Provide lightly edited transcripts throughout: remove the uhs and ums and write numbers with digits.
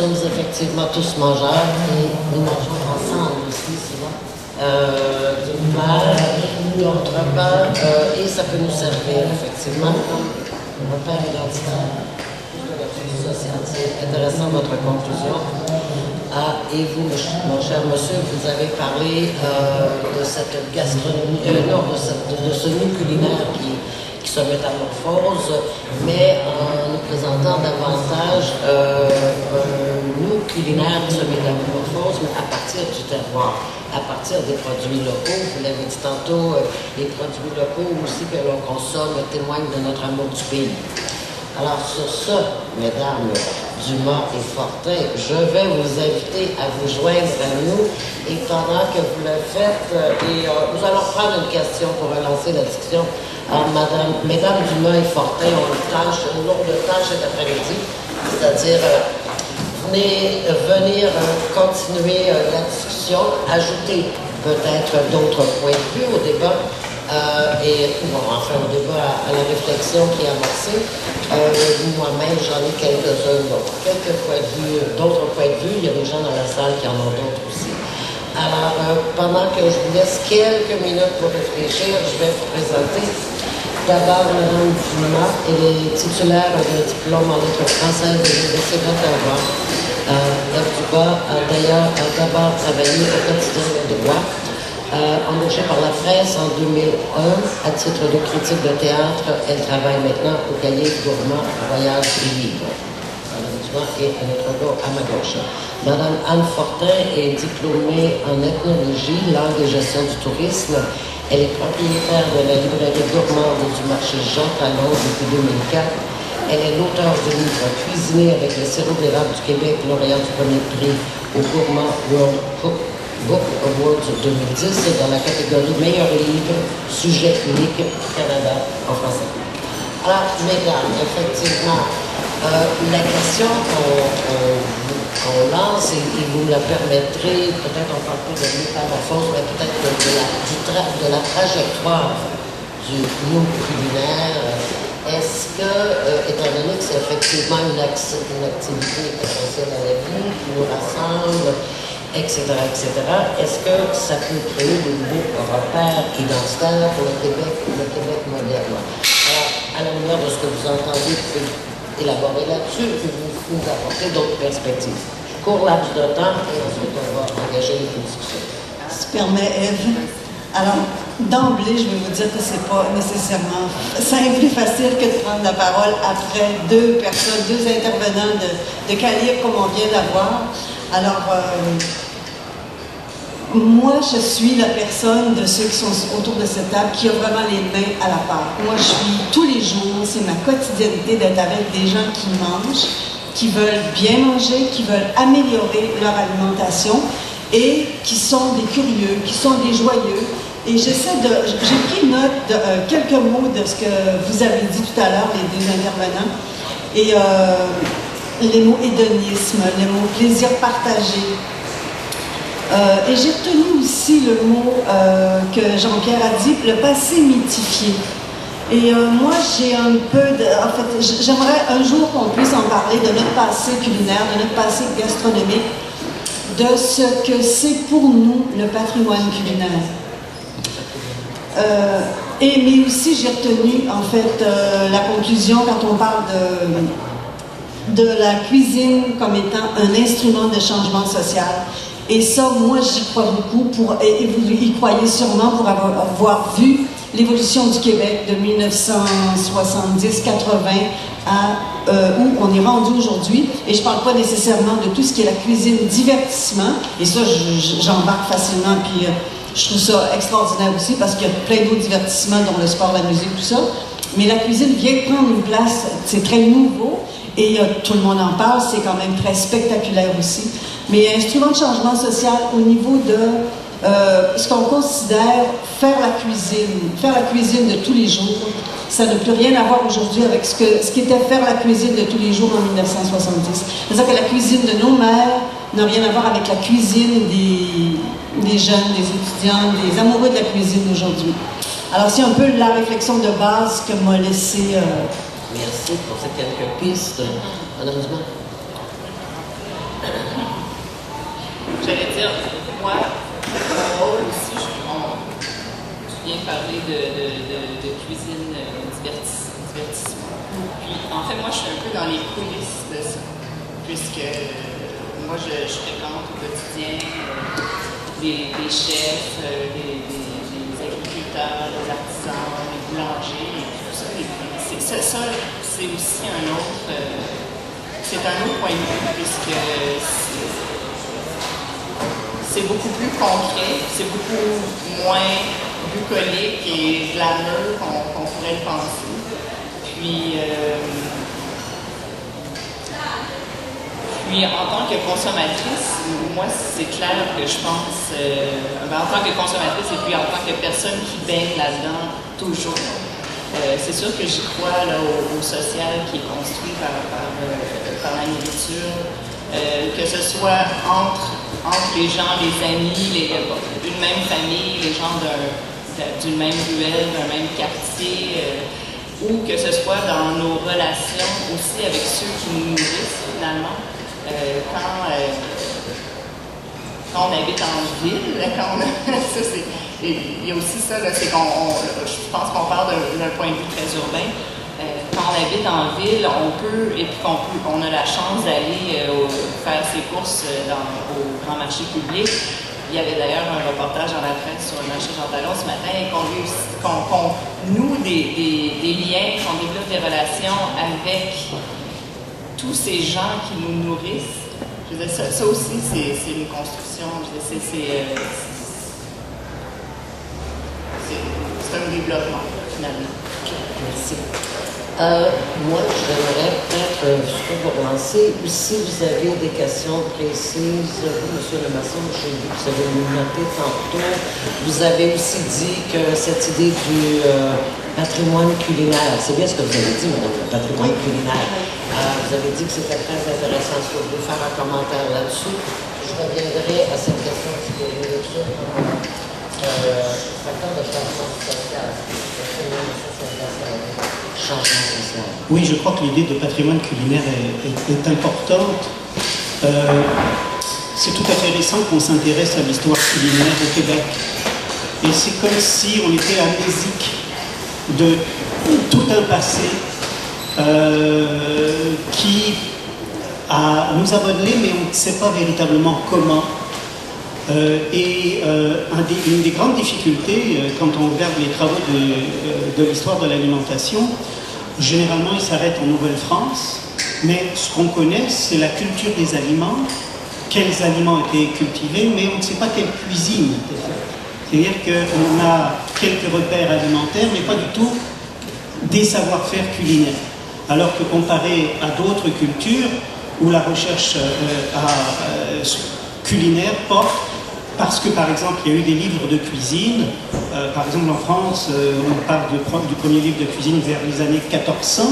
sommes effectivement tous mangeurs et nous mangeons ensemble aussi souvent. D'une part, d'autre part, et ça peut nous servir effectivement comme repère identitaire. C'est intéressant votre conclusion. Ah, et vous, mon cher monsieur, vous avez parlé de cette gastronomie, de ce nu culinaire qui se métamorphose, mais en nous présentant davantage nous culinaire qui se métamorphose, mais à partir du terroir, à partir des produits locaux. Vous l'avez dit tantôt, les produits locaux aussi que l'on consomme témoignent de notre amour du pays. Alors sur ce, mesdames Dumas et Fortin, je vais vous inviter à vous joindre à nous et pendant que vous le faites, nous allons prendre une question pour relancer la discussion. Alors, mesdames Dumas et Fortin ont une lourde tâche cet après-midi, c'est-à-dire venir continuer la discussion, ajouter peut-être d'autres points de vue au débat. Au débat, à la réflexion qui est amorcée. Moi-même, j'en ai quelques-uns, quelques points de vue, d'autres points de vue. Il y a des gens dans la salle qui en ont d'autres aussi. Alors, pendant que je vous laisse quelques minutes pour réfléchir, je vais vous présenter d'abord Mme Dumas. Elle est titulaire d'un diplôme en lettres françaises de l'Université d'Ottawa. Mme Dumas a d'ailleurs d'abord travaillé au quotidien de droit. Embauchée par la presse en 2001 à titre de critique de théâtre, elle travaille maintenant au cahier Gourmand, Voyage et Livres. Madame Dumas est à notre gauche, à ma gauche. Madame Anne Fortin est diplômée en ethnologie, langue et gestion du tourisme. Elle est propriétaire de la librairie gourmande du marché Jean Talon depuis 2004. Elle est l'auteure du livre Cuisiner avec le sirop d'érable du Québec, lauréat du premier prix au Gourmand World Book Awards 2010 dans la catégorie Meilleur livre, sujet unique Canada en français. Alors, mesdames, effectivement, la question qu'on lance, et vous me la permettrez, peut-être on ne parle pas de métamorphose, mais peut-être de la trajectoire du nous culinaire. Est-ce que, étant donné que c'est effectivement une activité essentielle à la vie, qui nous rassemble, etc., est-ce que ça peut créer de nouveaux repères identitaires pour le Québec moderne? Alors, à la lumière de ce que vous entendez, vous pouvez élaborer là-dessus, puis vous nous apporter d'autres perspectives. Court laps de temps, et ensuite on va engager une discussion. Si tu permets, Ève. Alors, d'emblée, je vais vous dire que c'est pas nécessairement simple et facile que de prendre la parole après deux intervenants de calibre comme on vient d'avoir. Alors, moi, je suis la personne de ceux qui sont autour de cette table qui a vraiment les mains à la pâte. Moi, je suis tous les jours, c'est ma quotidienneté d'être avec des gens qui mangent, qui veulent bien manger, qui veulent améliorer leur alimentation et qui sont des curieux, qui sont des joyeux. Et j'ai pris note de quelques mots de ce que vous avez dit tout à l'heure, les deux intervenants. Et les mots hédonisme, les mots plaisir partagé. Et j'ai retenu aussi le mot que Jean-Pierre a dit, le passé mythifié. Et moi, j'ai un peu de... En fait, j'aimerais un jour qu'on puisse en parler de notre passé culinaire, de notre passé gastronomique, de ce que c'est pour nous le patrimoine culinaire. Mais aussi, j'ai retenu, en fait, la conclusion quand on parle de la cuisine comme étant un instrument de changement social. Et ça, moi, j'y crois beaucoup, et vous y croyez sûrement pour avoir vu l'évolution du Québec de 1970-80 à où on est rendu aujourd'hui. Et je ne parle pas nécessairement de tout ce qui est la cuisine divertissement, et ça, j'embarque facilement, puis je trouve ça extraordinaire aussi, parce qu'il y a plein d'autres divertissements, dont le sport, la musique, tout ça. Mais la cuisine vient prendre une place, c'est très nouveau, et tout le monde en parle, c'est quand même très spectaculaire aussi. Mais instrument de changement social au niveau de ce qu'on considère faire la cuisine de tous les jours, ça n'a plus rien à voir aujourd'hui avec ce qu'était faire la cuisine de tous les jours en 1970. C'est-à-dire que la cuisine de nos mères n'a rien à voir avec la cuisine des jeunes, des étudiants, des amoureux de la cuisine d'aujourd'hui. Alors c'est un peu la réflexion de base que m'a laissé... Merci pour ces quelques pistes. Madame Dumas. J'allais dire, moi, mon rôle aussi, tu viens parler de cuisine divertissement. Puis, en fait, moi, je suis un peu dans les coulisses de ça, puisque moi, je fréquente au quotidien des chefs, des agriculteurs, des artisans, des boulangers, et tout ça. Ça, c'est aussi un autre point de vue, puisque c'est beaucoup plus concret, c'est beaucoup moins bucolique et glamour qu'on pourrait le penser. Puis en tant que consommatrice, moi c'est clair que je pense, en tant que consommatrice et puis en tant que personne qui baigne là-dedans toujours, c'est sûr que j'y crois là, au social qui est construit par la nourriture, que ce soit entre les gens, les amis, d'une même famille, les gens d'une même ruelle, d'un même quartier, ou que ce soit dans nos relations aussi avec ceux qui nous nourrissent finalement. Quand on habite en ville, il y a aussi ça, c'est je pense qu'on parle d'un point de vue très urbain. Quand on habite en ville, on peut, et puis qu'on a la chance d'aller faire ses courses au grand marché public. Il y avait d'ailleurs un reportage dans la presse sur le marché Jean Talon ce matin, et qu'on noue des liens, qu'on développe des relations avec tous ces gens qui nous nourrissent. Je veux dire, ça aussi, c'est une construction. Je veux dire, c'est un développement, finalement. Merci. Moi, j'aimerais peut-être vous relancer. Si vous avez des questions précises, vous, M. Lemasson, j'ai vu que vous avez noté tantôt. Vous avez aussi dit que cette idée du patrimoine culinaire, c'est bien ce que vous avez dit, madame, le patrimoine culinaire. Vous avez dit que c'était très intéressant. Est-ce que vous voulez faire un commentaire là-dessus? Je reviendrai à cette question de nourriture comme facteur de changement social. Oui, je crois que l'idée de patrimoine culinaire est importante. C'est tout à fait récent qu'on s'intéresse à l'histoire culinaire au Québec. Et c'est comme si on était amnésique de tout un passé qui nous a modelé, mais on ne sait pas véritablement comment. Une des grandes difficultés, quand on regarde les travaux de l'histoire de l'alimentation, généralement ils s'arrêtent en Nouvelle-France, mais ce qu'on connaît, c'est la culture des aliments, quels aliments étaient cultivés, mais on ne sait pas quelle cuisine était faite. C'est-à-dire qu'on a quelques repères alimentaires, mais pas du tout des savoir-faire culinaires. Alors que comparé à d'autres cultures, où la recherche culinaire porte, parce que par exemple il y a eu des livres de cuisine, par exemple en France on parle du premier livre de cuisine vers les années 1400,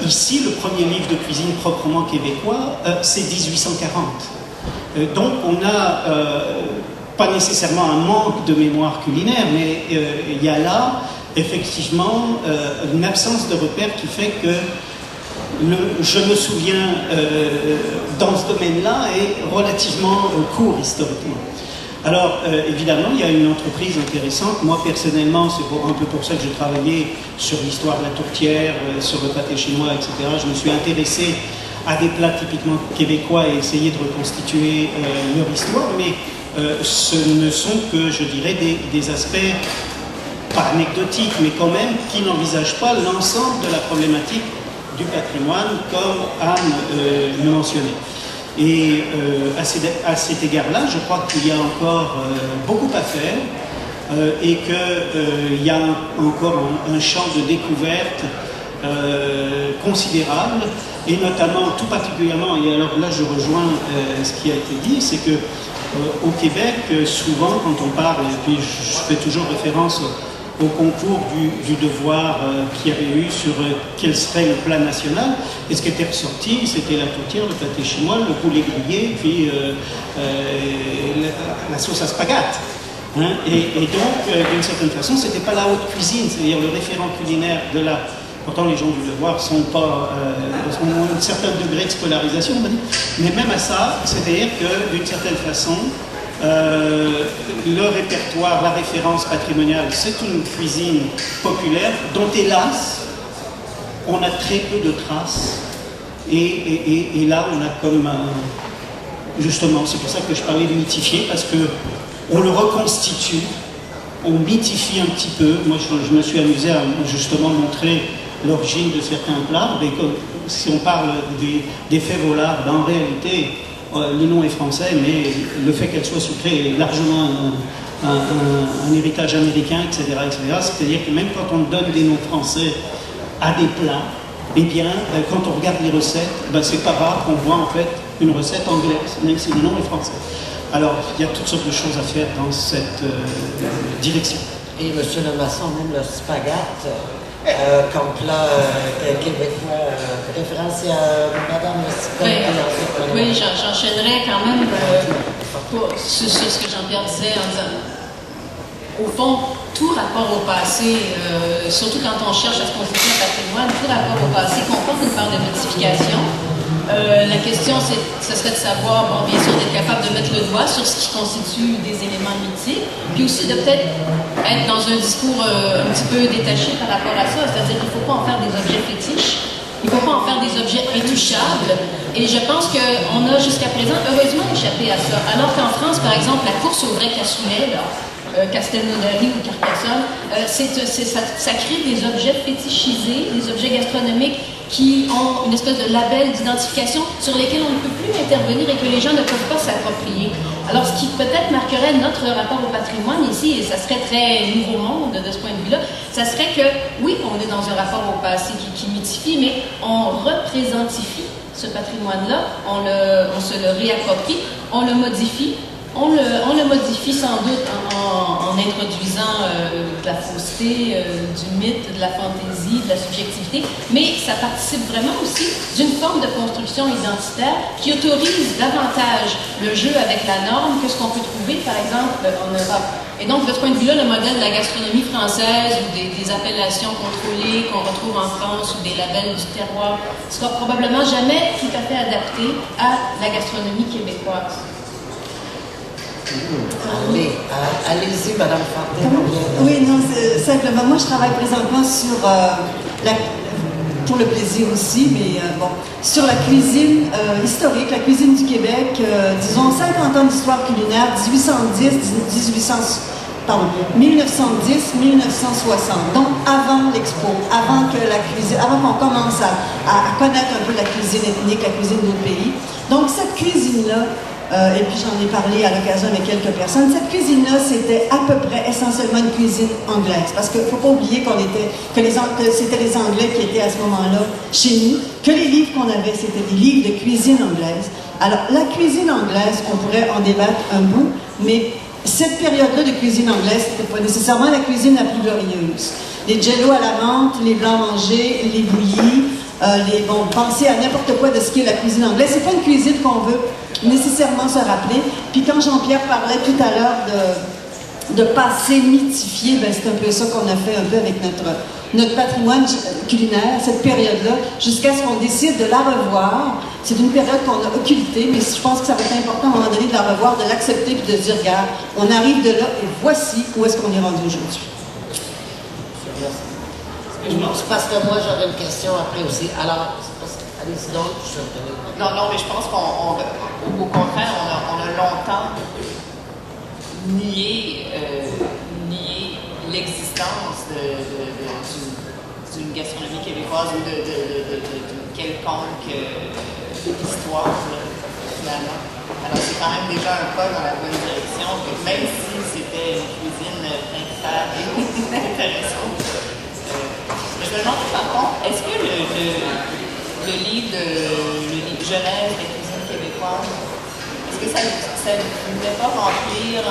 ici le premier livre de cuisine proprement québécois c'est 1840. Donc on a pas nécessairement un manque de mémoire culinaire, mais il y a là effectivement une absence de repères qui fait que je me souviens dans ce domaine-là est relativement court historiquement. Alors évidemment il y a une entreprise intéressante. Moi personnellement c'est un peu pour ça que j'ai travaillé sur l'histoire de la tourtière, sur le pâté chinois, etc. Je me suis intéressé à des plats typiquement québécois et essayé de reconstituer leur histoire, mais ce ne sont que, je dirais, des aspects pas anecdotiques, mais quand même qui n'envisagent pas l'ensemble de la problématique du patrimoine, comme Anne le mentionnait. Et à cet égard-là, je crois qu'il y a encore beaucoup à faire et qu'il y a encore un champ de découverte considérable, et notamment, tout particulièrement, et alors là je rejoins ce qui a été dit, c'est que au Québec, souvent quand on parle, et puis je fais toujours référence au concours du devoir qu'il y avait eu sur quel serait le plat national, et ce qui était ressorti, c'était la tourtière, le pâté chinois, le poulet grillé, puis la sauce à spaghetti. Hein? Et donc, d'une certaine façon, c'était pas la haute cuisine, c'est-à-dire le référent culinaire de la Pourtant, les gens du devoir ont un certain degré de scolarisation, on va dire. Mais même à ça, c'est-à-dire que d'une certaine façon, le répertoire, la référence patrimoniale, c'est une cuisine populaire dont, hélas, on a très peu de traces. Et là, on a comme justement, c'est pour ça que je parlais de mythifier, parce que on le reconstitue, on mythifie un petit peu. Moi, je me suis amusé à justement montrer l'origine de certains plats. Mais si on parle des fèves au lard, en réalité, le nom est français, mais le fait qu'elle soit sucrée est largement un héritage américain, etc., etc. C'est-à-dire que même quand on donne des noms français à des plats, eh bien, quand on regarde les recettes, c'est pas rare qu'on voit en fait une recette anglaise, même si le nom est français. Alors, il y a toutes sortes de choses à faire dans cette direction. Et M. Lemasson, même le spaghette, comme plat québécois, référencé à Madame le Oui, j'enchaînerais quand même sur ce que Jean-Pierre disait en disant, au fond, tout rapport au passé, surtout quand on cherche à se constituer un patrimoine, tout rapport au passé comporte une part de mythification. La question, ce serait de savoir, bon, bien sûr, d'être capable de mettre le doigt sur ce qui constitue des éléments mythiques, puis aussi de peut-être être dans un discours un petit peu détaché par rapport à ça, c'est-à-dire qu'il ne faut pas en faire des objets fétiches, il ne faut pas en faire des objets intouchables, et je pense qu'on a jusqu'à présent heureusement échappé à ça, alors qu'en France, par exemple, la course au vrai cassoulet, là, Castelnaudary ou Carcassonne, ça crée des objets fétichisés, des objets gastronomiques qui ont une espèce de label d'identification sur lesquels on ne peut plus intervenir et que les gens ne peuvent pas s'approprier. Alors, ce qui peut-être marquerait notre rapport au patrimoine ici, et ça serait très nouveau monde de ce point de vue-là, ça serait que, oui, on est dans un rapport au passé qui mythifie, mais on représentifie ce patrimoine-là, on se le réapproprie, on le modifie. On le modifie sans doute en introduisant de la fausseté, du mythe, de la fantaisie, de la subjectivité, mais ça participe vraiment aussi d'une forme de construction identitaire qui autorise davantage le jeu avec la norme que ce qu'on peut trouver, par exemple, en Europe. Et donc, de ce point de vue-là, le modèle de la gastronomie française ou des appellations contrôlées qu'on retrouve en France ou des labels du terroir sera probablement jamais tout à fait adapté à la gastronomie québécoise. Allez-y, Madame Fortin. Oui, non, simplement, moi je travaille présentement sur, pour le plaisir aussi, mais sur la cuisine historique, la cuisine du Québec, disons 50 ans d'histoire culinaire, 1910-1960, donc avant l'expo, avant qu'on commence à connaître un peu la cuisine ethnique, la cuisine d'autres pays. Donc cette cuisine-là, et puis j'en ai parlé à l'occasion avec quelques personnes, cette cuisine-là, c'était à peu près essentiellement une cuisine anglaise. Parce qu'il ne faut pas oublier que c'était les Anglais qui étaient à ce moment-là chez nous, que les livres qu'on avait, c'était des livres de cuisine anglaise. Alors, la cuisine anglaise, on pourrait en débattre un bout, mais cette période-là de cuisine anglaise, c'était pas nécessairement la cuisine la plus glorieuse. Les jello à la menthe, les blancs mangés, les bouillis, pensez à n'importe quoi de ce qu'est la cuisine anglaise. C'est pas une cuisine qu'on veut nécessairement se rappeler. Puis quand Jean-Pierre parlait tout à l'heure de passé mythifié, c'est un peu ça qu'on a fait un peu avec notre patrimoine culinaire, cette période-là, jusqu'à ce qu'on décide de la revoir. C'est une période qu'on a occultée, mais je pense que ça va être important à un moment donné de la revoir, de l'accepter puis de se dire, regarde, on arrive de là et voici où est-ce qu'on est rendu aujourd'hui. C'est parce que moi j'aurais une question après aussi. Alors, allez-y donc, je vais donner. Non, mais je pense qu'au contraire, on a longtemps nié l'existence d'une gastronomie québécoise ou d'une quelconque histoire, finalement. Alors, c'est quand même déjà un pas dans la bonne direction, même si c'était une cuisine principale et intéressante. Je me demande par contre, est-ce que le livre Genèse des cuisines québécoises, est-ce que ça ne devait pas remplir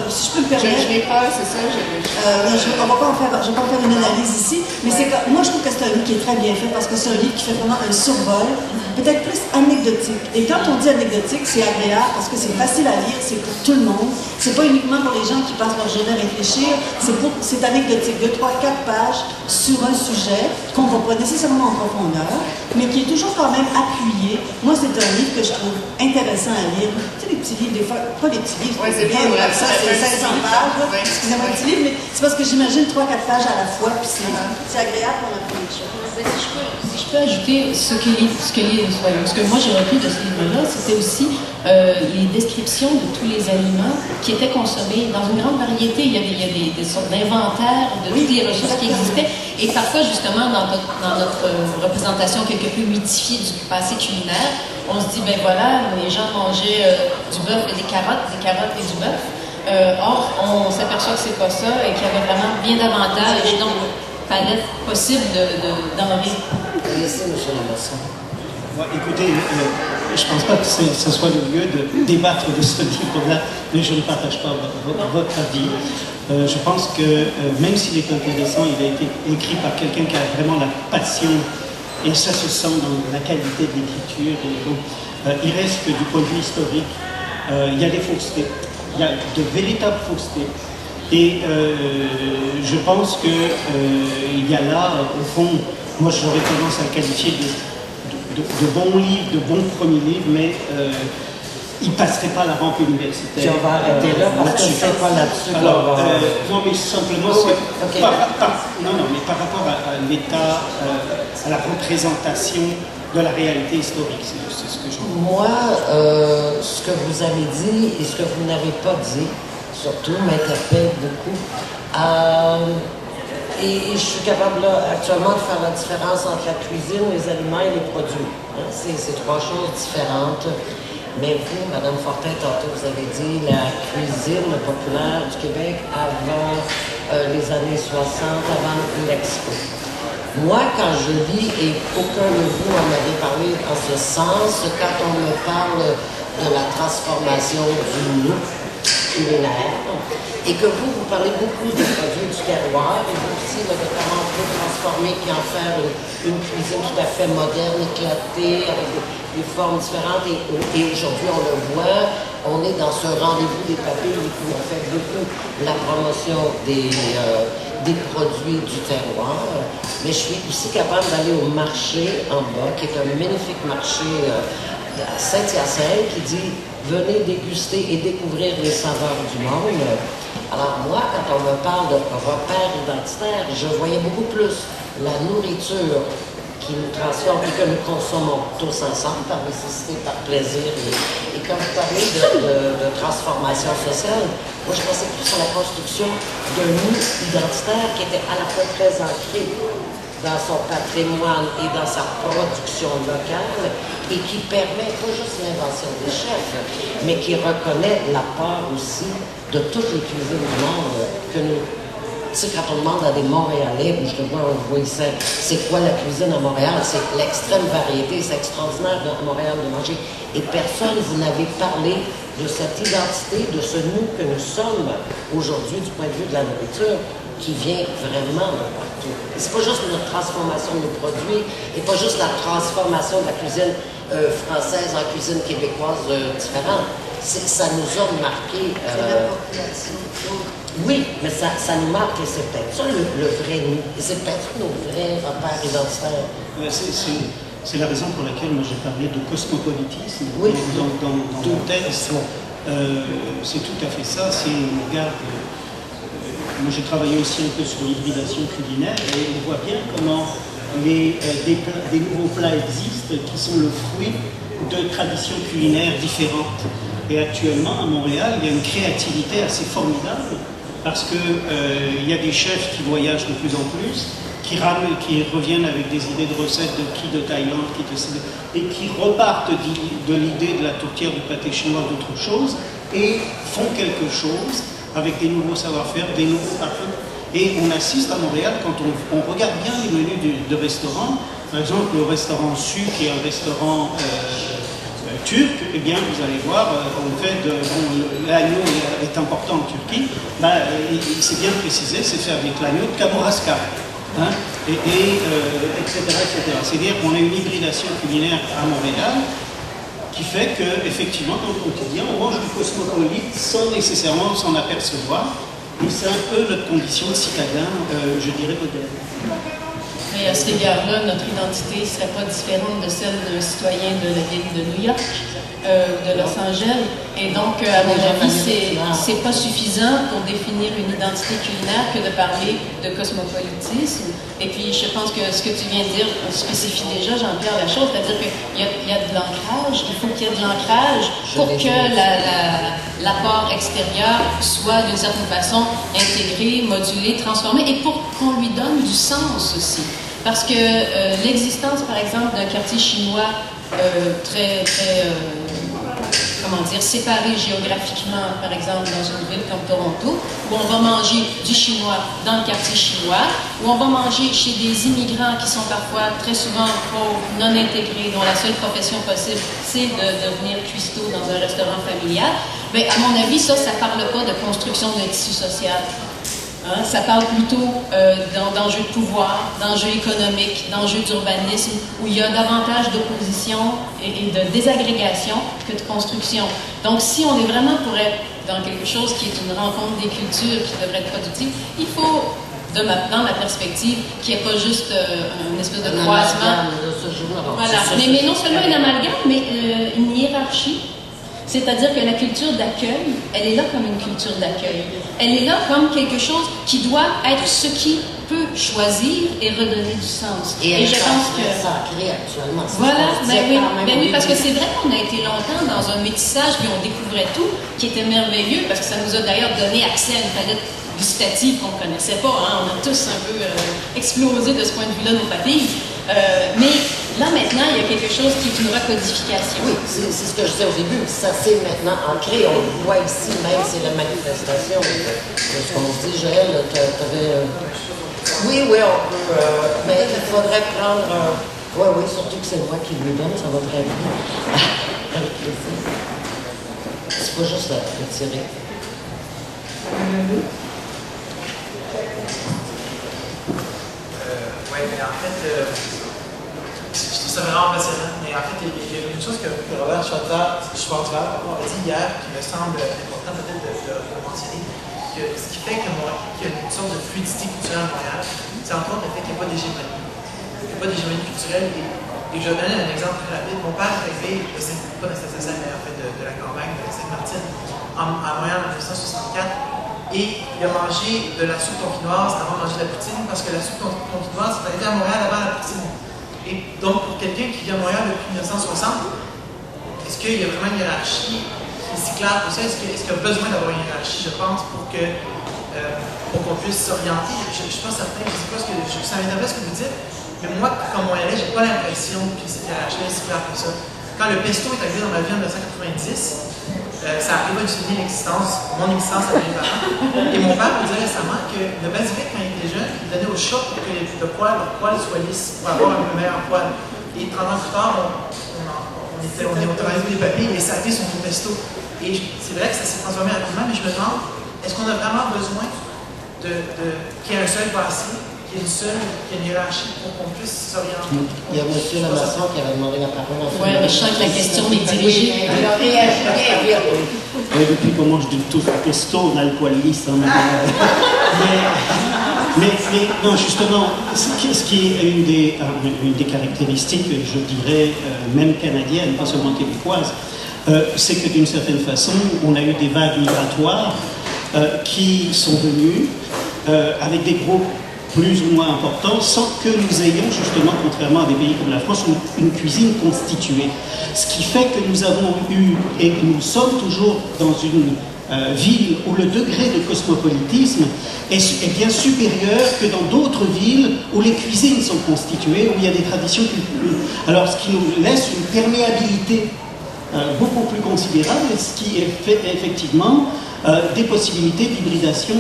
si je peux me Je permettre... n'ai pas, c'est ça. Non, je ne vais pas en faire une analyse ici, mais c'est que moi je trouve que c'est un livre qui est très bien fait parce que c'est un livre qui fait vraiment un survol, peut-être plus anecdotique. Et quand on dit anecdotique, c'est agréable parce que c'est facile à lire, c'est pour tout le monde. C'est pas uniquement pour les gens qui passent leur journée à réfléchir, c'est anecdotique, 2, 3, 4 pages sur un sujet qu'on ne va pas nécessairement en profondeur, mais qui est toujours quand même appuyé. Moi, c'est un livre que je trouve intéressant à lire. Tu sais, les petits livres, des fois, pas des petits livres, Ouais, c'est bien, comme ouais, ça, c'est 500 pages. ouais. Excusez-moi, un petit livre, mais c'est parce que j'imagine 3-4 pages à la fois, puis c'est agréable pour apprendre les choses. Si je peux ajouter ce que moi j'ai repris de ce livre-là, c'était aussi les descriptions de tous les aliments qui étaient consommés dans une grande variété. Il y avait des sortes d'inventaires de toutes les ressources qui existaient. Et parfois, justement, dans notre représentation quelque peu mythifiée du passé culinaire, on se dit, ben voilà, les gens mangeaient du bœuf et des carottes et du bœuf. Or, on s'aperçoit que c'est pas ça et qu'il y avait vraiment bien davantage, donc palette possible de denrées. Laissez M. Lamasson. Ouais, écoutez, je ne pense pas que ce soit le lieu de débattre de ce livre-là, mais je ne partage pas votre avis. Je pense que même s'il est intéressant, il a été écrit par quelqu'un qui a vraiment la passion, et ça se sent dans la qualité de l'écriture. Il reste que du point de vue historique, il y a des faussetés, il y a de véritables faussetés. Et je pense qu'il y a là, au fond, moi j'aurais tendance à le qualifier de bons livres, de bons premiers livres, mais il ne passerait pas la rampe universitaire. Puis on va arrêter là parce que c'est pas là-dessus. Alors, non, mais simplement, okay. mais par rapport à l'état, à la représentation de la réalité historique, c'est ce que je veux. Moi, ce que vous avez dit et ce que vous n'avez pas dit, surtout, m'interpelle beaucoup. Et je suis capable là, actuellement de faire la différence entre la cuisine, les aliments et les produits. Hein? C'est trois choses différentes. Mais vous, Mme Fortin, tantôt, vous avez dit la cuisine populaire du Québec avant les années 60, avant l'Expo. Moi, quand je lis, et aucun de vous en avait parlé en ce sens, quand on me parle de la transformation du nous culinaire, et que vous parlez beaucoup des produits du terroir, et vous aussi de comment on peut transformer puis en faire une cuisine tout à fait moderne, éclatée, avec des formes différentes. Et aujourd'hui, on le voit, on est dans ce rendez-vous des papilles où on fait beaucoup la promotion des produits du terroir. Mais je suis aussi capable d'aller au marché en bas, qui est un magnifique marché à Saint-Hyacinthe, qui dit « Venez déguster et découvrir les saveurs du monde ». Alors moi, quand on me parle de repères identitaires, je voyais beaucoup plus la nourriture qui nous transforme et que nous consommons tous ensemble par nécessité, par plaisir. Et quand vous parlez de transformation sociale, moi je pensais plus à la construction d'un nous identitaire qui était à la fois très ancré dans son patrimoine et dans sa production locale et qui permet pas juste l'invention des chefs, mais qui reconnaît l'apport aussi de toutes les cuisines du monde que nous... Tu sais, quand on demande à des Montréalais, ou je te vois, on voit ici, c'est quoi la cuisine à Montréal? C'est l'extrême variété, c'est extraordinaire à Montréal de manger. Et personne, vous n'avez parlé de cette identité, de ce nous que nous sommes aujourd'hui du point de vue de la nourriture, qui vient vraiment de partout. C'est pas juste notre transformation de nos produits, et pas juste la transformation de la cuisine française en cuisine québécoise différente. Ça nous a marqué. C'est l'appropriation. Oui, mais ça nous marque et c'est peut-être ça le vrai nous. Et c'est peut-être nos vrais repères identitaires. C'est la raison pour laquelle moi j'ai parlé de cosmopolitisme dans mon texte. C'est tout à fait ça. Si on regarde, moi j'ai travaillé aussi un peu sur l'hybridation culinaire et on voit bien comment des nouveaux plats existent qui sont le fruit de traditions culinaires différentes. Et actuellement, à Montréal, il y a une créativité assez formidable parce qu'il y a des chefs qui voyagent de plus en plus, qui reviennent avec des idées de recettes de Thaïlande, et qui repartent de l'idée de la tourtière, du pâté chinois, d'autres choses, et font quelque chose avec des nouveaux savoir-faire, des nouveaux parfums. Et on assiste à Montréal, quand on regarde bien les menus de restaurants, par exemple le restaurant Su, qui est un restaurant turc, eh bien, vous allez voir, on fait l'agneau est important en Turquie, c'est bien précisé, c'est fait avec l'agneau de Kamouraska, hein, etc., etc. C'est-à-dire qu'on a une hybridation culinaire à Montréal qui fait qu'effectivement, dans le quotidien, on mange du cosmopolite sans nécessairement s'en apercevoir. Et c'est un peu notre condition de citadin, je dirais, moderne. Et à cet égard-là, notre identité ne serait pas différente de celle d'un citoyen de la ville de New York, de Los Angeles. Et donc, à mon avis, c'est pas suffisant pour définir une identité culinaire que de parler de cosmopolitisme. Et puis, je pense que ce que tu viens de dire spécifie déjà, Jean-Pierre, la chose, c'est-à-dire qu'il y a de l'ancrage, il faut qu'il y ait de l'ancrage pour que l'apport extérieur soit d'une certaine façon intégré, modulé, transformé, et pour qu'on lui donne du sens aussi. Parce que l'existence, par exemple, d'un quartier chinois séparé géographiquement, par exemple, dans une ville comme Toronto, où on va manger du chinois dans le quartier chinois, où on va manger chez des immigrants qui sont parfois très souvent pauvres, non intégrés, dont la seule profession possible, c'est de devenir cuistot dans un restaurant familial. Bien, à mon avis, ça ne parle pas de construction d'un tissu social. Hein, ça parle plutôt d'enjeux de pouvoir, d'enjeux économiques, d'enjeux d'urbanisme, où il y a davantage d'opposition et de désagrégation que de construction. Donc, si on est vraiment pour être dans quelque chose qui est une rencontre des cultures, qui devrait être productive, il faut, dans ma perspective, qu'il n'y ait pas juste une espèce de croisement. Voilà. Mais non seulement une amalgame, mais une hiérarchie. C'est-à-dire que la culture d'accueil, elle est là comme une culture d'accueil. Elle est là comme quelque chose qui doit être ce qui peut choisir et redonner du sens. Et je pense que sacré actuellement. Voilà, oui, parce que c'est vrai qu'on a été longtemps dans un métissage, puis on découvrait tout, qui était merveilleux, parce que ça nous a d'ailleurs donné accès à une palette gustative qu'on ne connaissait pas. Hein. On a tous un peu explosé de ce point de vue-là nos papilles. Mais là, maintenant, il y a quelque chose qui est une recodification. Oui, c'est ce que je disais au début. Ça s'est maintenant ancré. On le voit ici même, c'est la manifestation de ce qu'on se dit. Joël, oui, on peut. Mais il faudrait prendre. Oui, surtout que c'est moi qui lui donne, ça va très bien. Avec plaisir. C'est pas juste à retirer. Oui, mais en fait, je trouve ça vraiment passionnant. Mais en fait, il y a une chose que Robert Schwartz a dit hier qui me semble important peut-être de mentionner. Ce qui fait qu'il y a une sorte de fluidité culturelle à Montréal, c'est entre autres le fait qu'il n'y a pas d'hégémonie. Il n'y a pas d'hégémonie culturelle. Et je vais donner un exemple très rapide. Mon père est arrivé, pas de Saint-Saëns, mais en fait de la campagne de Sainte-Martine, à Montréal en 1964. Et il a mangé de la soupe tonkinoise avant de manger de la poutine, parce que la soupe tonkinoise est arrivée à Montréal avant la poutine. Et donc, pour quelqu'un qui vient à Montréal depuis 1960, est-ce qu'il y a vraiment une hiérarchie aussi claire pour ça? Est-ce qu'il y a besoin d'avoir une hiérarchie, je pense, pour qu'on puisse s'orienter? Je ne suis pas certain, je ne sais pas ça m'intéresse ce que vous dites, mais moi, comme Montréalais, je n'ai pas l'impression que cette hiérarchie est si claire que ça. Quand le pesto est arrivé dans ma vie en 1990, ça a révolutionné mon existence avec mes parents. Et mon père me disait récemment que le basilic, quand il était jeune, il donnait au chat pour que leur poil soit lisse, pour avoir un meilleur poil. Et 30 ans plus tard, on est autorisé des papiers et ça a été son pesto. Et c'est vrai que ça s'est transformé rapidement, mais je me demande, est-ce qu'on a vraiment besoin qu'il y ait un seul passé, qu'il y ait une hiérarchie pour qu'on puisse s'orienter? Il y a M. Lamasson qui avait demandé la parole. Oui, mais je sens que la question est dirigée. Alors, réagissez. Et depuis qu'on mange du tout pesto, on a le poil lisse. Hein, mais non, justement, ce qui est une des caractéristiques, je dirais, même canadiennes, pas seulement québécoises, c'est que d'une certaine façon, on a eu des vagues migratoires qui sont venues avec des groupes plus ou moins importants, sans que nous ayons justement, contrairement à des pays comme la France, une cuisine constituée. Ce qui fait que nous avons eu, et que nous sommes toujours dans une ville où le degré de cosmopolitisme est bien supérieur que dans d'autres villes où les cuisines sont constituées, où il y a des traditions culturelles. Alors, ce qui nous laisse une perméabilité beaucoup plus considérable, et ce qui fait effectivement des possibilités d'hybridation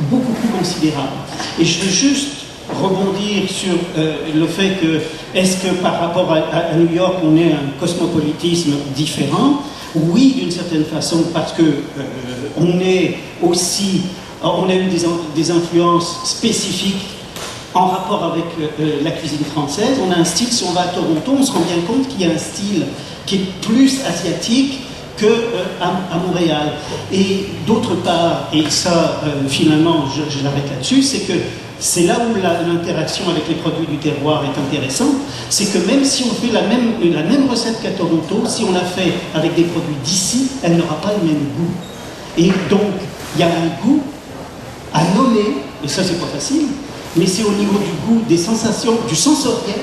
beaucoup plus considérables. Et je veux juste rebondir sur le fait que, est-ce que par rapport à New York, on est un cosmopolitisme différent? Oui, d'une certaine façon, parce que on est aussi, on a eu des influences spécifiques en rapport avec la cuisine française. On a un style, si on va à Toronto, on se rend bien compte qu'il y a un style qui est plus asiatique qu'à Montréal. Et d'autre part, et ça finalement je l'arrête là-dessus, c'est que c'est là où l'interaction avec les produits du terroir est intéressante, c'est que même si on fait la même recette qu'à Toronto, si on la fait avec des produits d'ici, elle n'aura pas le même goût. Et donc, il y a un goût à nommer, et ça c'est pas facile, mais c'est au niveau du goût, des sensations, du sensoriel,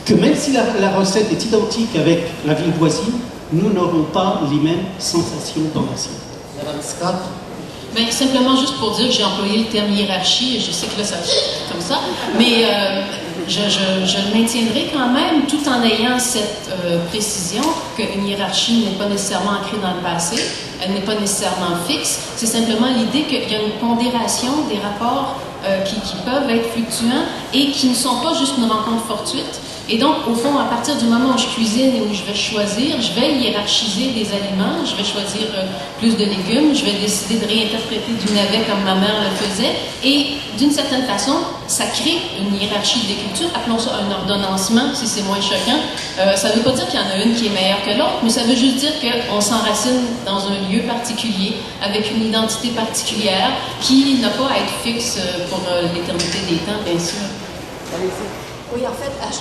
que même si la recette est identique avec la ville voisine, nous n'aurons pas les mêmes sensations dans l'assiette. Madame Scott? Ben, simplement juste pour dire que j'ai employé le terme hiérarchie, et je sais que là ça comme ça, mais je le maintiendrai quand même, tout en ayant cette précision qu'une hiérarchie n'est pas nécessairement ancrée dans le passé, elle n'est pas nécessairement fixe, c'est simplement l'idée qu'il y a une pondération des rapports qui peuvent être fluctuants et qui ne sont pas juste une rencontre fortuite. Et donc, au fond, à partir du moment où je cuisine et où je vais choisir, je vais hiérarchiser des aliments, je vais choisir plus de légumes, je vais décider de réinterpréter du navet comme ma mère le faisait, et d'une certaine façon, ça crée une hiérarchie des cultures, appelons ça un ordonnancement, si c'est moins choquant. Ça ne veut pas dire qu'il y en a une qui est meilleure que l'autre, mais ça veut juste dire qu'on s'enracine dans un lieu particulier, avec une identité particulière, qui n'a pas à être fixe pour l'éternité des temps, bien sûr. Oui, en fait, à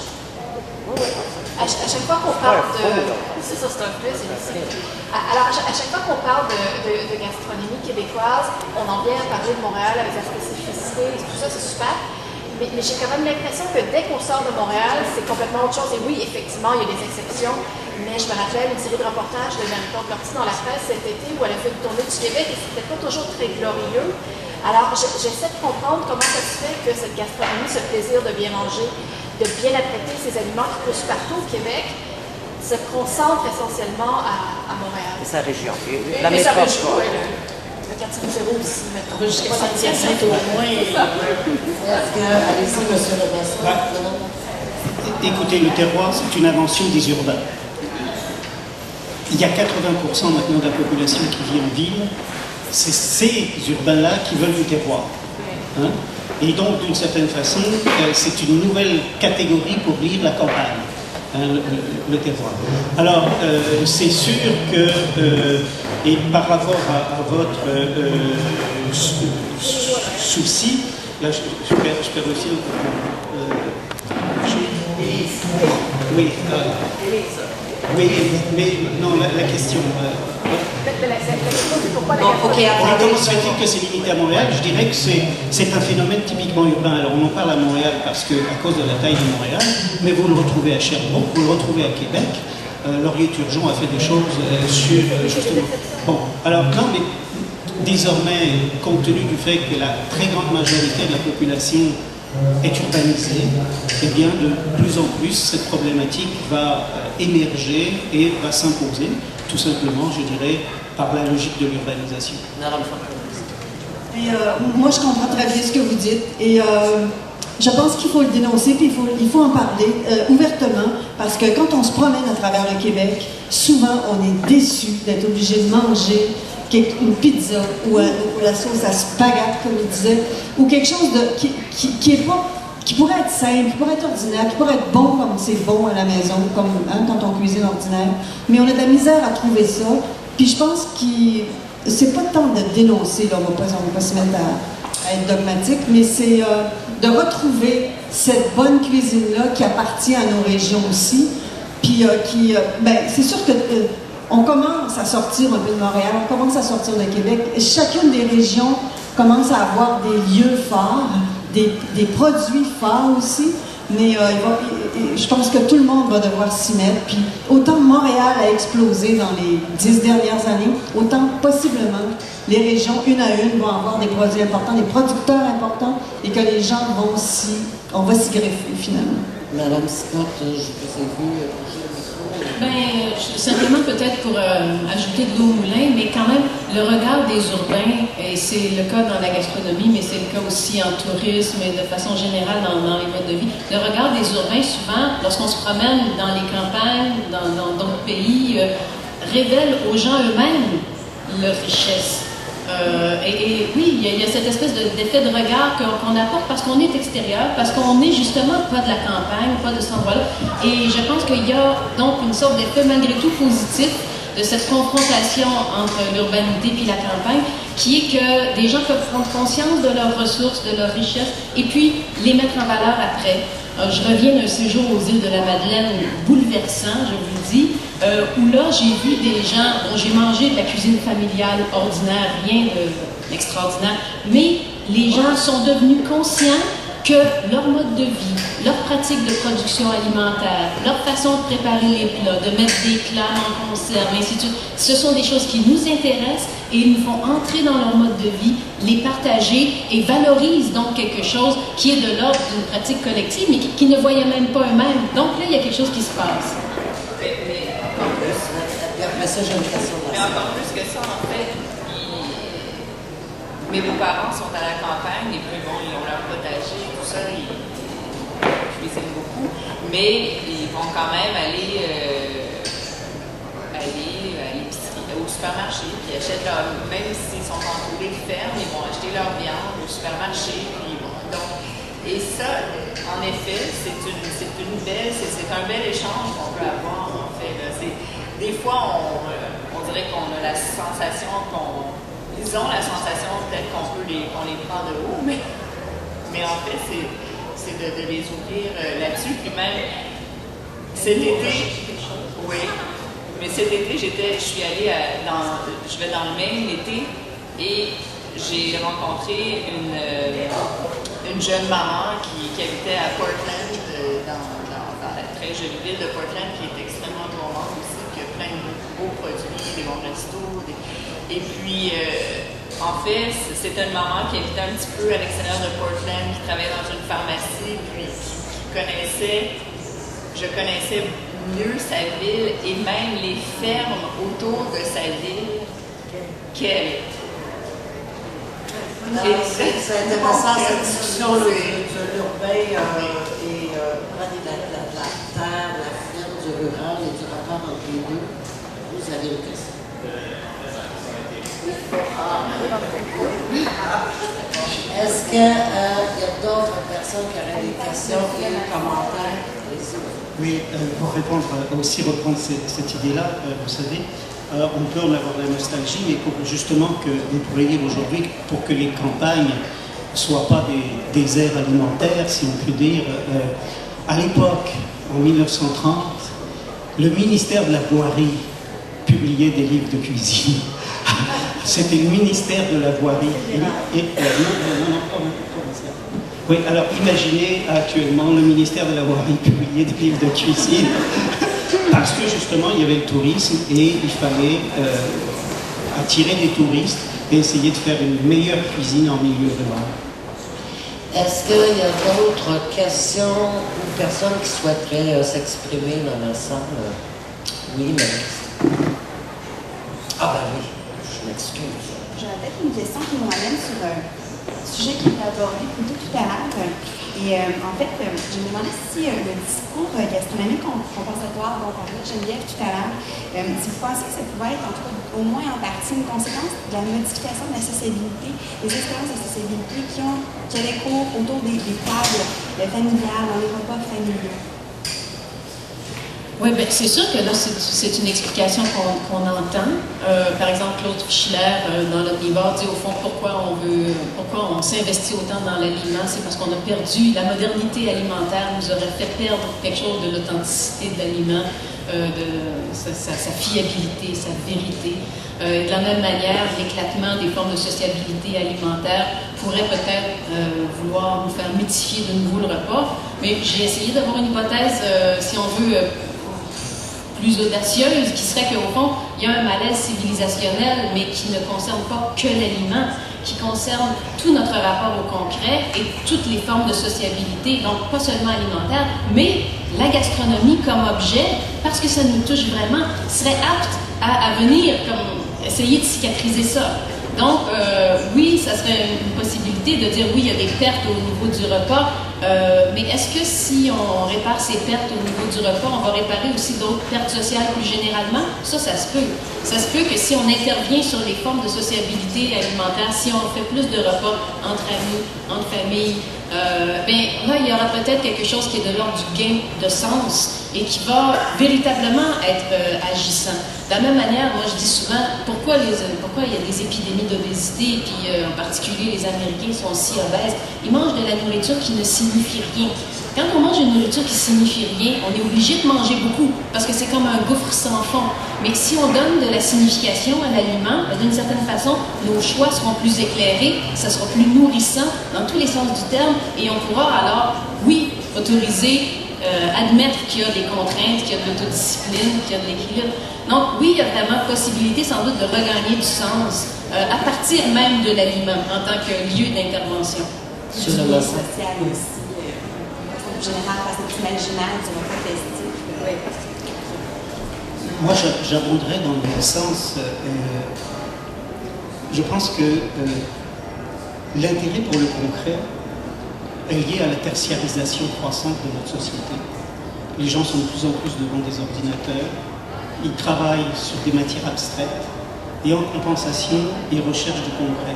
chaque fois qu'on parle de... C'est ça, c'est un quiz, alors, à chaque fois qu'on parle de gastronomie québécoise, on en vient à parler de Montréal avec sa spécificité, tout ça, c'est super. Mais j'ai quand même l'impression que dès qu'on sort de Montréal, c'est complètement autre chose. Et oui, effectivement, il y a des exceptions, mais je me rappelle une série de reportages de Marie-Claude Lortie dans la presse cet été où elle a fait une tournée du Québec et c'était pas toujours très glorieux. Alors, j'essaie de comprendre comment ça se fait que cette gastronomie, ce plaisir de bien manger, de bien apprêter ces aliments qui poussent partout au Québec, se concentre essentiellement à Montréal. Et sa région. Et la métropole. Le 450 aussi, mettons. Jusqu'à Saint-Hyacinthe au moins. Allez-y, monsieur le Bassin. Écoutez, le terroir, c'est une invention des urbains. Il y a 80% maintenant de la population qui vit en ville. C'est ces urbains-là qui veulent du terroir. Hein? Et donc, d'une certaine façon, c'est une nouvelle catégorie pour lire la campagne, hein, le terroir. Alors, c'est sûr que, et par rapport à votre souci, là, je perds aussi oui, oui, mais non, la question... Comment se fait-il que c'est limité à Montréal? Je dirais que c'est un phénomène typiquement urbain. Alors on en parle à Montréal parce que, à cause de la taille de Montréal, mais vous le retrouvez à Sherbrooke, vous le retrouvez à Québec. Laurier Turgeon a fait des choses sur justement. Bon, alors non, mais désormais, compte tenu du fait que la très grande majorité de la population est urbanisée, eh bien de plus en plus cette problématique va émerger et va s'imposer, tout simplement, je dirais, par la logique de l'urbanisation. Moi, je comprends très bien ce que vous dites. Et je pense qu'il faut le dénoncer, puis il faut en parler ouvertement, parce que quand on se promène à travers le Québec, souvent, on est déçu d'être obligé de manger une pizza ou la sauce à spaghette, comme il disait, ou quelque chose qui pourrait être simple, qui pourrait être ordinaire, qui pourrait être bon comme c'est bon à la maison, comme quand on cuisine ordinaire. Mais on a de la misère à trouver ça. Puis je pense que c'est pas le temps de dénoncer, là, on va pas se mettre à être dogmatique, mais c'est de retrouver cette bonne cuisine-là qui appartient à nos régions aussi. Puis c'est sûr que on commence à sortir un peu de Montréal, on commence à sortir de Québec. Chacune des régions commence à avoir des lieux forts, des produits forts aussi, mais je pense que tout le monde va devoir s'y mettre. Puis autant Montréal a explosé dans les 10 dernières années, autant possiblement les régions, une à une, vont avoir des produits importants, des producteurs importants, et que les gens on va s'y greffer finalement. Madame Scott, je vous ai vu. Simplement peut-être pour ajouter de l'eau au moulin, mais quand même, le regard des urbains, et c'est le cas dans la gastronomie, mais c'est le cas aussi en tourisme et de façon générale dans les modes de vie, le regard des urbains, souvent, lorsqu'on se promène dans les campagnes, dans d'autres pays, révèle aux gens eux-mêmes leur richesse. Et oui, il y a cette espèce d'effet de regard qu'on apporte parce qu'on est extérieur, parce qu'on n'est justement pas de la campagne, pas de cet endroit-là. Et je pense qu'il y a donc une sorte d'effet malgré tout positif de cette confrontation entre l'urbanité et la campagne, qui est que des gens peuvent prendre conscience de leurs ressources, de leurs richesses, et puis les mettre en valeur après. Je reviens d'un séjour aux îles de la Madeleine bouleversant, je vous le dis, où là, j'ai vu des gens, dont j'ai mangé de la cuisine familiale ordinaire, rien d'extraordinaire, mais les gens sont devenus conscients que leur mode de vie, leur pratique de production alimentaire, leur façon de préparer les plats, de mettre des clames en conserve, ainsi de suite, ce sont des choses qui nous intéressent et ils nous font entrer dans leur mode de vie, les partager et valorisent donc quelque chose qui est de l'ordre d'une pratique collective, mais qui ne voyaient même pas eux-mêmes. Donc là, il y a quelque chose qui se passe. Et après ça, j'ai une question. Mais encore plus que ça, en fait, mes beaux-parents sont à la campagne et puis bon, ils ont leur potager, tout ça, ils cuisinent beaucoup, mais ils vont quand même aller à l'épicerie, au supermarché, puis ils achètent même s'ils sont entourés de fermes, ils vont acheter leur viande au supermarché, puis bon, donc, et ça, en effet, c'est un bel échange qu'on peut avoir, en fait, là. Des fois, on dirait qu'on a la sensation ils ont la sensation peut-être qu'on les prend de haut, mais en fait, c'est de les ouvrir là-dessus. Puis même, cet été, oui, mais cet été, je vais dans le Maine l'été, et j'ai rencontré une jeune maman qui habitait à Portland, dans la très jolie ville de Portland, qui est extrêmement gourmande aussi, qui a plein de beaux produits, des bons restos, et puis, en fait, c'est une maman qui habitait un petit peu à l'extérieur de Portland, qui travaillait dans une pharmacie, puis je connaissais mieux sa ville et même les fermes autour de sa ville qu'elle. C'est intéressant cette discussion de l'urbain et de la terre, la ferme, du rural et du rapport entre les deux. Vous avez une question? Est-ce qu'il y a d'autres personnes qui auraient des questions ou des commentaires? Oui, pour reprendre cette idée-là, vous savez, on peut en avoir la nostalgie, mais pour justement que vous pourriez dire aujourd'hui, pour que les campagnes ne soient pas des déserts alimentaires, si on peut dire, à l'époque, en 1930, le ministère de la Voirie publiait des livres de cuisine. C'était le ministère de la Voirie. Oui, alors imaginez actuellement le ministère de la Voirie publier des livres de cuisine parce que justement il y avait le tourisme et il fallait attirer des touristes et essayer de faire une meilleure cuisine en milieu rural. Est-ce qu'il y a d'autres questions ou personnes qui souhaiteraient s'exprimer dans la salle? Oui, mais... Ah ben oui, je m'excuse. J'avais peut-être une question qui m'amène sur un sujet qui était abordé plutôt tout à l'heure. Et en fait, je me demandais si le discours gastronomique compensatoire dont parlait Geneviève tout à l'heure, si vous pensez que ça pouvait être, en tout cas, au moins en partie, une conséquence de la modification de l'accessibilité, des expériences d'accessibilité qui avaient cours autour des tables familiales, dans les repas familiaux. Oui, bien, c'est sûr que là, c'est une explication qu'on entend. Par exemple, Claude Fischler, dans l'Omnivore, dit au fond pourquoi on s'investit autant dans l'aliment, c'est parce qu'on a perdu, la modernité alimentaire nous aurait fait perdre quelque chose de l'authenticité de l'aliment, de sa fiabilité, sa vérité. De la même manière, l'éclatement des formes de sociabilité alimentaire pourrait peut-être vouloir nous faire mythifier de nouveau le repas. Mais j'ai essayé d'avoir une hypothèse, si on veut, plus audacieuse, qui serait qu'au fond, il y a un malaise civilisationnel, mais qui ne concerne pas que l'aliment, qui concerne tout notre rapport au concret et toutes les formes de sociabilité, donc pas seulement alimentaire, mais la gastronomie comme objet, parce que ça nous touche vraiment, serait apte à venir comme essayer de cicatriser ça. Donc, oui, ça serait une possibilité de dire, oui, il y a des pertes au niveau du repas, mais est-ce que si on répare ces pertes au niveau du repas, on va réparer aussi d'autres pertes sociales plus généralement? Ça se peut. Ça se peut que si on intervient sur les formes de sociabilité alimentaire, si on fait plus de repas entre amis, entre familles, ben là, il y aura peut-être quelque chose qui est de l'ordre du gain de sens et qui va véritablement être agissant. De la même manière, moi je dis souvent, pourquoi il y a des épidémies d'obésité, puis en particulier les Américains sont si obèses? Ils mangent de la nourriture qui ne signifie rien. Quand on mange une nourriture qui signifie rien, on est obligé de manger beaucoup, parce que c'est comme un gouffre sans fond. Mais si on donne de la signification à l'aliment, d'une certaine façon, nos choix seront plus éclairés, ça sera plus nourrissant dans tous les sens du terme, et on pourra alors, oui, autoriser, admettre qu'il y a des contraintes, qu'il y a de l'autodiscipline, qu'il y a de l'équilibre. Donc oui, il y a vraiment possibilité sans doute de regagner du sens à partir même de l'aliment en tant que lieu d'intervention. Du lien social aussi, de façon plus générale, parce que l'imaginaire du repas festif. Oui. Moi, j'abonderais dans le même sens. Je pense que l'intérêt pour le concret est lié à la tertiarisation croissante de notre société. Les gens sont de plus en plus devant des ordinateurs, ils travaillent sur des matières abstraites, et en compensation, ils recherchent du concret.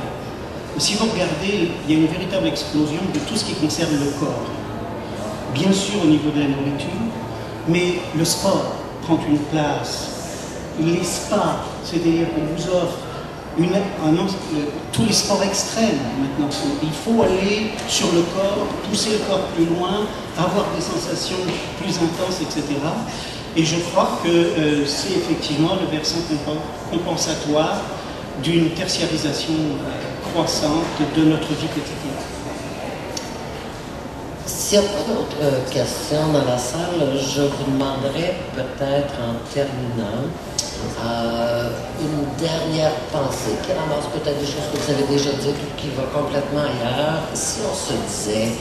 Si vous regardez, il y a une véritable explosion de tout ce qui concerne le corps. Bien sûr au niveau de la nourriture, mais le sport prend une place. Les spas, c'est-à-dire qu'on vous offre tous les sports extrêmes maintenant. Il faut aller sur le corps, pousser le corps plus loin, avoir des sensations plus intenses, etc. Et je crois que c'est effectivement le versant compensatoire d'une tertiarisation croissante de notre vie quotidienne. S'il n'y a pas d'autres questions dans la salle, je vous demanderais peut-être en terminant une dernière pensée qui ramasse peut-être des choses que vous avez déjà dites ou qui va complètement ailleurs. Si on se disait,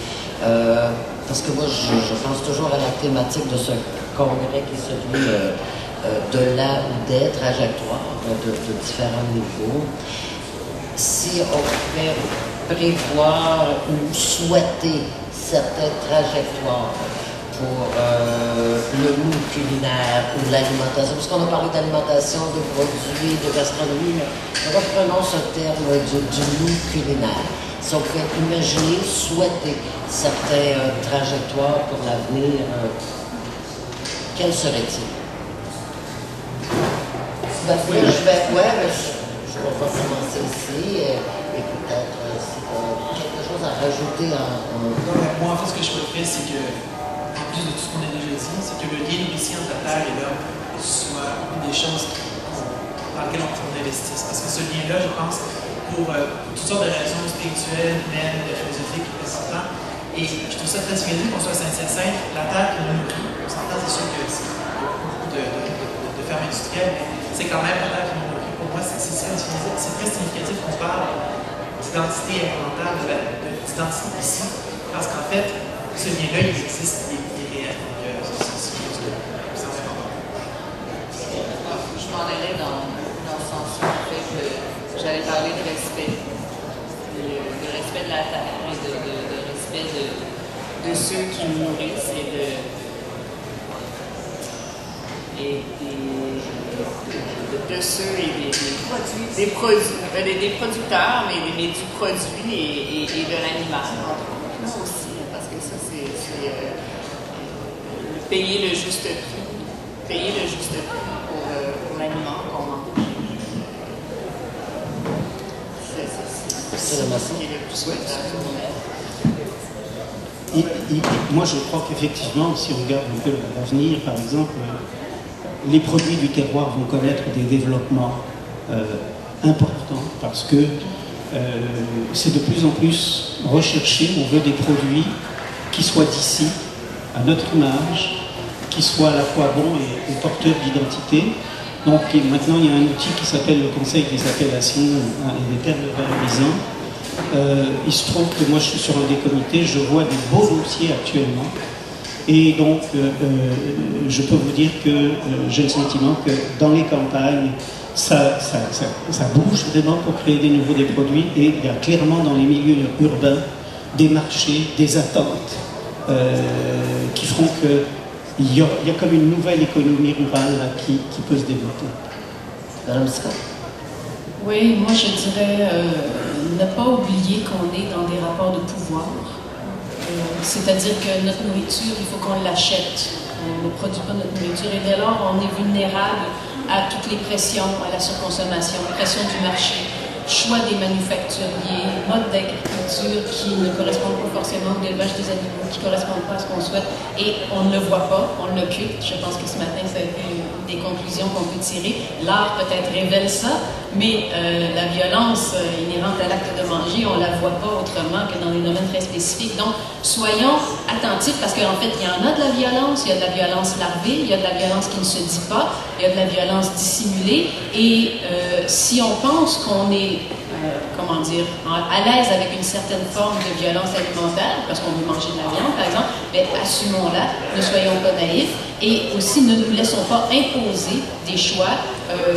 parce que moi je pense toujours à la thématique de ce congrès qui est celui de la ou des trajectoires de différents niveaux, si on pouvait prévoir ou souhaiter certaines trajectoires pour le goût culinaire ou l'alimentation, parce qu'on a parlé d'alimentation, de produits, de gastronomie, mais reprenons ce terme du goût culinaire. Si on pouvait imaginer, souhaiter certaines trajectoires pour l'avenir, quelles seraient-ils? Ben, je vais commencer ici et peut-être si tu as quelque chose à rajouter Moi, en fait, ce que je peux faire, c'est que, en plus de tout ce qu'on a déjà dit, c'est que le lien ici entre la terre et l'homme soit une des choses dans lesquelles on investisse. Parce que ce lien-là, je pense, pour toutes sortes de raisons spirituelles, humaines, philosophiques, etc. Et je trouve ça très significatif qu'on soit à Saint-Hyacinthe, la terre qui nous nourrit. On s'entend, c'est sûr qu'il y a beaucoup de fermes industrielles, mais c'est quand même la terre qui nous nourrit. Pour moi, c'est très significatif qu'on parle d'identité alimentaire, d'identité ici, parce qu'en fait, ce lien-là, il existe, il est réel. Donc, c'est quelque chose que c'est important. Je m'en allais dans ce sens-là, en fait, j'allais parler de respect. De respect de la terre et de respect de ceux qui nous nourrissent de ceux et des producteurs, mais du produit et de l'animal, entre autres aussi, parce que ça, c'est payer le juste prix pour l'aliment qu'on mange. C'est ce qui est le plus souhaitable. Moi, je crois qu'effectivement, si on regarde un peu l'avenir, par exemple, les produits du terroir vont connaître des développements importants parce que c'est de plus en plus recherché. On veut des produits qui soient d'ici, à notre image, qui soient à la fois bons et porteurs d'identité. Donc maintenant, il y a un outil qui s'appelle le Conseil des appellations et des termes valorisants Il se trouve que moi je suis sur un des comités, je vois des beaux dossiers actuellement. Et donc, je peux vous dire que j'ai le sentiment que dans les campagnes, ça bouge vraiment pour créer des produits. Et il y a clairement dans les milieux urbains des marchés, des attentes qui font qu'il y a comme une nouvelle économie rurale là, qui peut se développer. Madame Scott? Oui, moi je dirais ne pas oublier qu'on est dans des rapports de pouvoir. C'est-à-dire que notre nourriture, il faut qu'on l'achète. On ne produit pas notre nourriture et dès lors, on est vulnérable à toutes les pressions, à la surconsommation, pression du marché, choix des manufacturiers, mode d'agriculture qui ne correspondent pas forcément au élevage des animaux, qui ne correspondent pas à ce qu'on souhaite et on ne le voit pas, on l'occulte. Je pense que ce matin, ça a été des conclusions qu'on peut tirer. L'art peut-être révèle ça, mais la violence inhérente à l'acte de manger, on ne la voit pas autrement que dans des domaines très spécifiques. Donc, soyons attentifs parce qu'en fait, il y en a de la violence, il y a de la violence larvée, il y a de la violence qui ne se dit pas, il y a de la violence dissimulée et si on pense qu'on est comment dire, à l'aise avec une certaine forme de violence alimentaire, parce qu'on veut manger de la viande, par exemple, mais assumons-la, ne soyons pas naïfs, et aussi ne nous laissons pas imposer des choix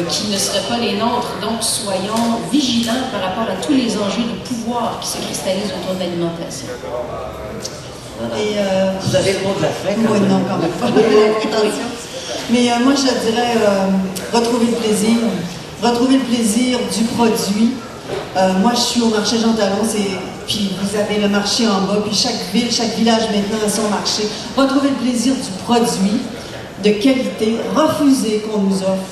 qui ne seraient pas les nôtres. Donc, soyons vigilants par rapport à tous les enjeux de pouvoir qui se cristallisent autour de l'alimentation. Et, vous avez le mot de la fin, quand oui, même. non, quand même pas. Attention. Mais moi, je dirais retrouver le plaisir. Retrouver le plaisir du produit. Moi, je suis au marché Jean Talon, puis vous avez le marché en bas, puis chaque ville, chaque village maintenant a son marché. Retrouver le plaisir du produit, de qualité, refuser qu'on nous offre,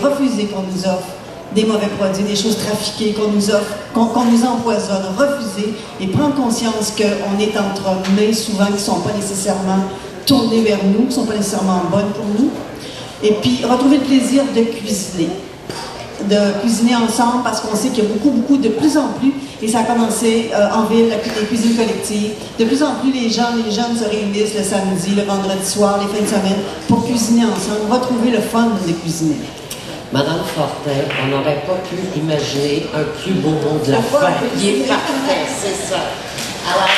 refuser qu'on nous offre des mauvais produits, des choses trafiquées, qu'on nous offre, qu'on nous empoisonne, refuser et prendre conscience qu'on est entre mains souvent qui ne sont pas nécessairement tournées vers nous, qui ne sont pas nécessairement bonnes pour nous. Et puis, retrouver le plaisir de cuisiner ensemble parce qu'on sait qu'il y a beaucoup, de plus en plus, et ça a commencé en ville, les cuisines collectives, de plus en plus les jeunes se réunissent le samedi, le vendredi soir, les fins de semaine, pour cuisiner ensemble, retrouver le fun de cuisiner. Madame Fortin, on n'aurait pas pu imaginer un plus beau mot de la fin. Il est parfait, c'est ça. Alors,